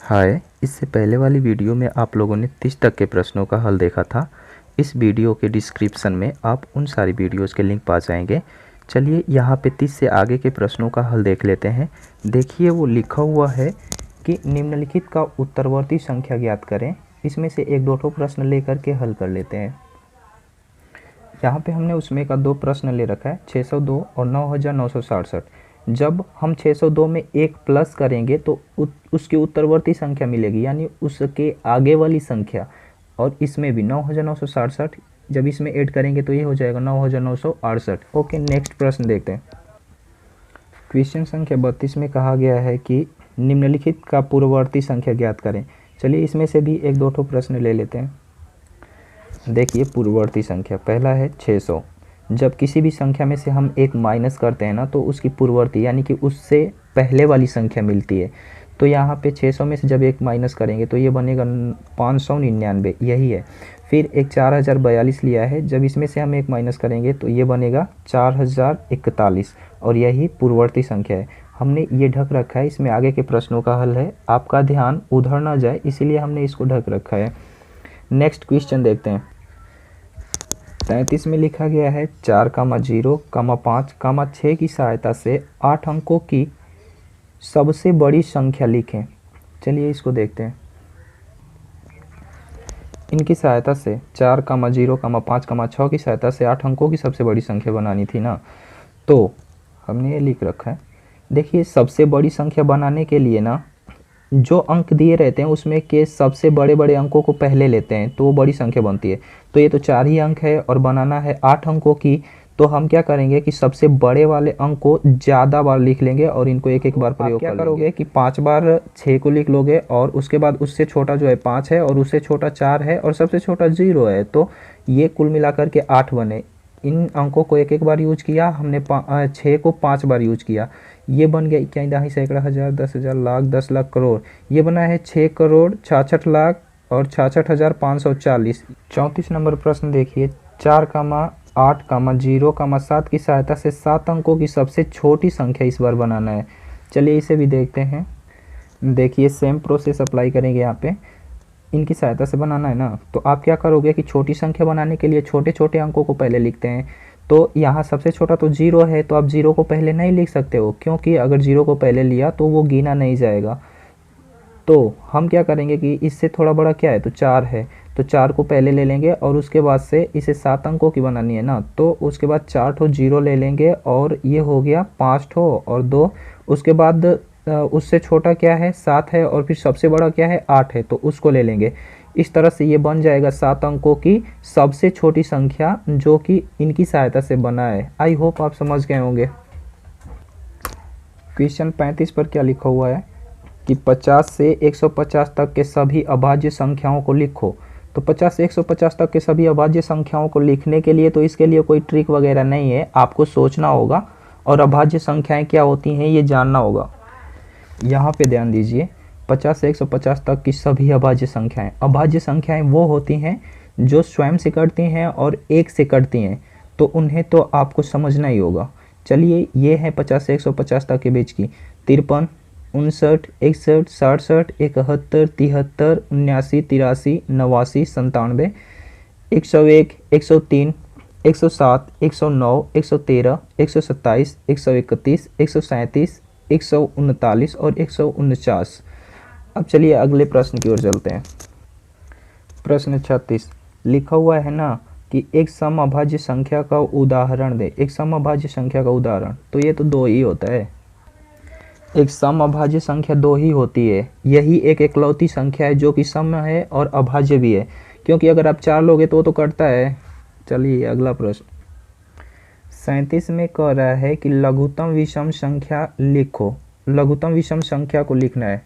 हाय, इससे पहले वाली वीडियो में आप लोगों ने 30 तक के प्रश्नों का हल देखा था। इस वीडियो के डिस्क्रिप्शन में आप उन सारी वीडियोस के लिंक पा जाएंगे। चलिए यहाँ पे 30 से आगे के प्रश्नों का हल देख लेते हैं। देखिए वो लिखा हुआ है कि निम्नलिखित का उत्तरवर्ती संख्या ज्ञात करें। इसमें से एक दो प्रश्न लेकर के हल कर लेते हैं। यहाँ पे हमने उसमें का 2 प्रश्न ले रखा है, 602 और 9967। जब हम 602 में 1 प्लस करेंगे तो उसकी उत्तरवर्ती संख्या मिलेगी, यानी उसके आगे वाली संख्या। और इसमें भी 9967 जब इसमें ऐड करेंगे तो ये हो जाएगा 9968। ओके, नेक्स्ट प्रश्न देखते हैं। क्वेश्चन संख्या 32 में कहा गया है कि निम्नलिखित का पूर्ववर्ती संख्या ज्ञात करें। चलिए इसमें से भी एक दो प्रश्न ले लेते हैं। देखिए पूर्ववर्ती संख्या, पहला है 600। जब किसी भी संख्या में से हम एक माइनस करते हैं ना, तो उसकी पूर्ववर्ती यानी कि उससे पहले वाली संख्या मिलती है। तो यहाँ पे 600 में से जब एक माइनस करेंगे तो ये बनेगा 599, यही है। फिर एक 4042 लिया है, जब इसमें से हम एक माइनस करेंगे तो ये बनेगा 4041, और यही पूर्ववर्ती संख्या है। हमने ये ढक रखा है, इसमें आगे के प्रश्नों का हल है। आपका ध्यान उधर ना जाए इसीलिए हमने इसको ढक रखा है। नेक्स्ट क्वेश्चन देखते हैं। 33 में लिखा गया है 4, 0, 5, 6 की सहायता से 8 अंकों की सबसे बड़ी संख्या लिखें। चलिए इसको देखते हैं। इनकी सहायता से 4, 0, 5, 6 की सहायता से 8 अंकों की सबसे बड़ी संख्या बनानी थी ना, तो हमने ये लिख रखा है। देखिए सबसे बड़ी संख्या बनाने के लिए ना, जो अंक दिए रहते हैं उसमें के सबसे बड़े बड़े अंकों को पहले लेते हैं तो वो बड़ी संख्या बनती है। तो ये तो 4 ही अंक है और बनाना है 8 अंकों की, तो हम क्या करेंगे कि सबसे बड़े वाले अंक को ज़्यादा बार लिख लेंगे और इनको एक एक बार प्रयोग क्या करोगे कि 5 बार 6 को लिख लोगे, और उसके बाद उससे छोटा जो है 5 है, और उससे छोटा 4 है, और सबसे छोटा 0 है। तो ये कुल मिलाकर के 8 बने। इन अंकों को एक एक बार यूज किया हमने, 6 को 5 बार यूज किया। ये बन गया इक्याई दहाई सैकड़ा हज़ार 10,000 लाख 10 लाख करोड़। ये बना है 6 करोड़ 66 लाख और 66,540। 34 नंबर प्रश्न देखिए। 4, 8, 0, 7 की सहायता से 7 अंकों की सबसे छोटी संख्या इस बार बनाना है। चलिए इसे भी देखते हैं। देखिए सेम प्रोसेस अप्लाई करेंगे यहाँ पे। इनकी सहायता से बनाना है ना, तो आप क्या करोगे कि छोटी संख्या बनाने के लिए छोटे छोटे अंकों को पहले लिखते हैं। तो यहाँ सबसे छोटा तो 0 है, तो आप 0 को पहले नहीं लिख सकते हो, क्योंकि अगर 0 को पहले लिया तो वो गिना नहीं जाएगा। तो हम क्या करेंगे कि इससे थोड़ा बड़ा क्या है, तो 4 है, तो 4 को पहले ले लेंगे, और उसके बाद से इसे 7 अंकों की बनानी है ना, तो उसके बाद 4 ठो 0 ले लेंगे, और ये हो गया 5 ठो और 2। उसके बाद उससे छोटा क्या है, 7 है, और फिर सबसे बड़ा क्या है, 8 है, तो उसको ले लेंगे। इस तरह से ये बन जाएगा 7 अंकों की सबसे छोटी संख्या, जो कि इनकी सहायता से बना है। आई होप आप समझ गए होंगे। क्वेश्चन 35 पर क्या लिखा हुआ है कि 50 से 150 तक के सभी अभाज्य संख्याओं को लिखो। तो 50 से 150 तक के सभी अभाज्य संख्याओं को लिखने के लिए तो इसके लिए कोई ट्रिक वगैरह नहीं है, आपको सोचना होगा और अभाज्य संख्याएं क्या होती हैं ये जानना होगा। यहाँ पे ध्यान दीजिए, 50 से 150 तक की सभी अभाज्य संख्याएं। अभाज्य संख्याएं वो होती हैं जो स्वयं से कटती हैं और 1 से कटती हैं, तो उन्हें तो आपको समझना ही होगा। चलिए ये है 50 से 150 तक के बीच की। 53, 59, 61, 67, 71, 73, 79, 83, 89, 97, 101, 103, 107, 109, 113, 127, 131, 137, 139 और 149। अब चलिए अगले प्रश्न की ओर चलते हैं। प्रश्न 36 लिखा हुआ है ना कि एक समअभाज्य संख्या का उदाहरण दे। एक समअभाज्य संख्या का उदाहरण, तो ये तो 2 ही होता है। एक समअभाज्य संख्या 2 ही होती है। यही एक एकलौती संख्या है जो कि सम है और अभाज्य भी है, क्योंकि अगर आप 4 लोगे तो कटता है। चलिए अगला प्रश्न 37 में कह रहा है कि लघुत्तम विषम संख्या लिखो। लघुत्तम विषम संख्या को लिखना है।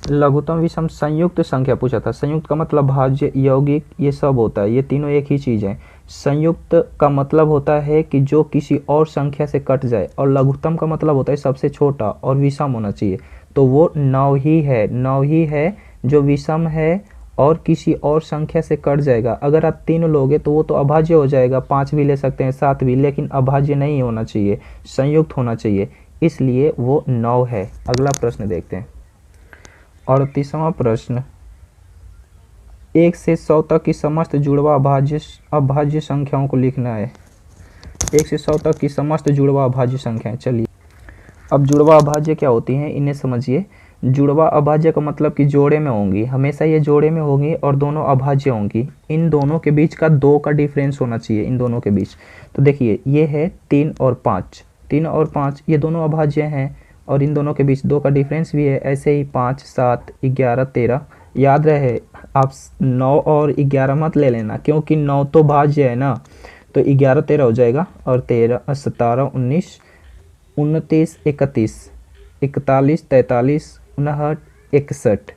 लघुत्तम विषम संयुक्त संख्या पूछा था। संयुक्त का मतलब भाज्य, यौगिक, ये सब होता है, ये तीनों एक ही चीज़ है। संयुक्त का मतलब होता है कि जो किसी और संख्या से कट जाए, और लघुत्तम का मतलब होता है सबसे छोटा, और विषम होना चाहिए। तो वो 9 ही है, 9 ही है जो विषम है और किसी और संख्या से कट जाएगा। अगर आप 3 लोगे तो वो तो अभाज्य हो जाएगा, 5 भी ले सकते हैं, 7 भी, लेकिन अभाज्य नहीं होना चाहिए, संयुक्त होना चाहिए, इसलिए वो 9 है। अगला प्रश्न देखते हैं। 38वां प्रश्न, 1 से 100 तक की समस्त जुड़वा अभाज्य संख्याओं को लिखना है। 1 से 100 तक की समस्त जुड़वा अभाज्य संख्याएं। चलिए अब जुड़वा अभाज्य क्या होती हैं इन्हें समझिए। जुड़वा अभाज्य का मतलब कि जोड़े में होंगी, हमेशा ये जोड़े में होंगी और दोनों अभाज्य होंगी। इन दोनों के बीच का 2 का डिफरेंस होना चाहिए, इन दोनों के बीच। तो देखिए ये है 3 और 5, 3 और 5 ये दोनों अभाज्य हैं और इन दोनों के बीच 2 का डिफरेंस भी है। ऐसे ही 5, 7, 11, 13। याद रहे आप 9 और 11 मत ले लेना, क्योंकि 9 तो भाज्य है ना, तो 11 13 हो जाएगा और 13 17 19 29 31 41 43 59 61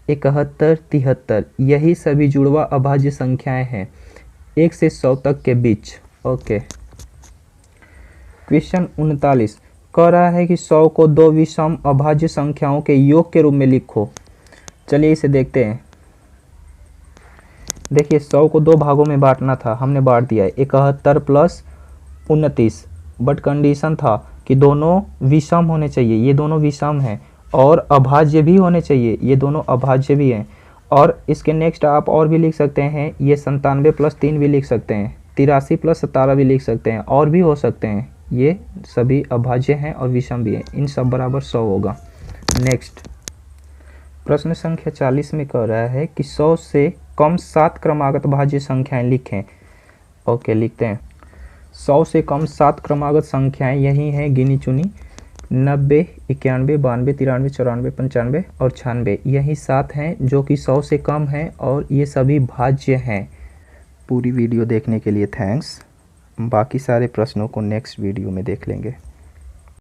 71 73 यही सभी जुड़वा अभाज्य संख्याएं हैं 1 से 100 तक के बीच। ओके। क्वेश्चन 39 कह रहा है कि 100 को 2 विषम अभाज्य संख्याओं के योग के रूप में लिखो। चलिए इसे देखते हैं। देखिए 100 को 2 भागों में बांटना था, हमने बांट दिया है 71 प्लस 29, बट कंडीशन था कि दोनों विषम होने चाहिए, ये दोनों विषम हैं, और अभाज्य भी होने चाहिए, ये दोनों अभाज्य भी हैं। और इसके नेक्स्ट आप और भी लिख सकते हैं, ये 97 प्लस 3 भी लिख सकते हैं, 83 प्लस 17 भी लिख सकते हैं, और भी हो सकते हैं। ये सभी अभाज्य हैं और विषम भी हैं, इन सब बराबर 100 होगा। नेक्स्ट प्रश्न संख्या 40 में कह रहा है कि 100 से कम 7 क्रमागत भाज्य संख्याएं लिखें। ओके लिखते हैं। 100 से कम 7 क्रमागत संख्याएं यही हैं गिनी चुनी, 90, 91, 92, 93, 94, 95 और 96। यही 7 हैं जो कि 100 से कम हैं और ये सभी भाज्य हैं। पूरी वीडियो देखने के लिए थैंक्स। बाकी सारे प्रश्नों को नेक्स्ट वीडियो में देख लेंगे।